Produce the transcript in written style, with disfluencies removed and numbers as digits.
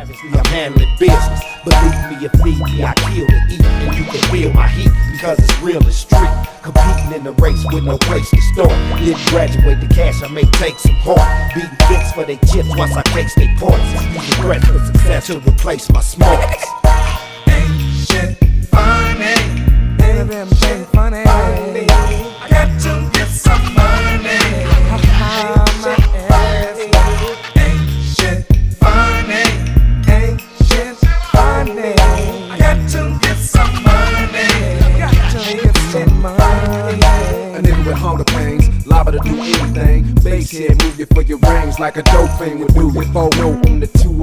Obviously I'm handling business. Believe me, if need be, I kill to eat. And you can feel my heat because it's real and street. Competing in the race with no place to start. Didn't graduate the cash, I may take some heart. Beating bits for they chips once I case they points. Using threats for success to replace my smarts. Ain't shit funny. Ain't shit funny. I got to get some money. My ass. Ain't shit funny. Ain't shit funny. I got to get some money. Got to get some money. A nigga with hunger pains, liable to do anything. Bass head, move you for your rings like a dope fiend would do. With 4-0 on the 2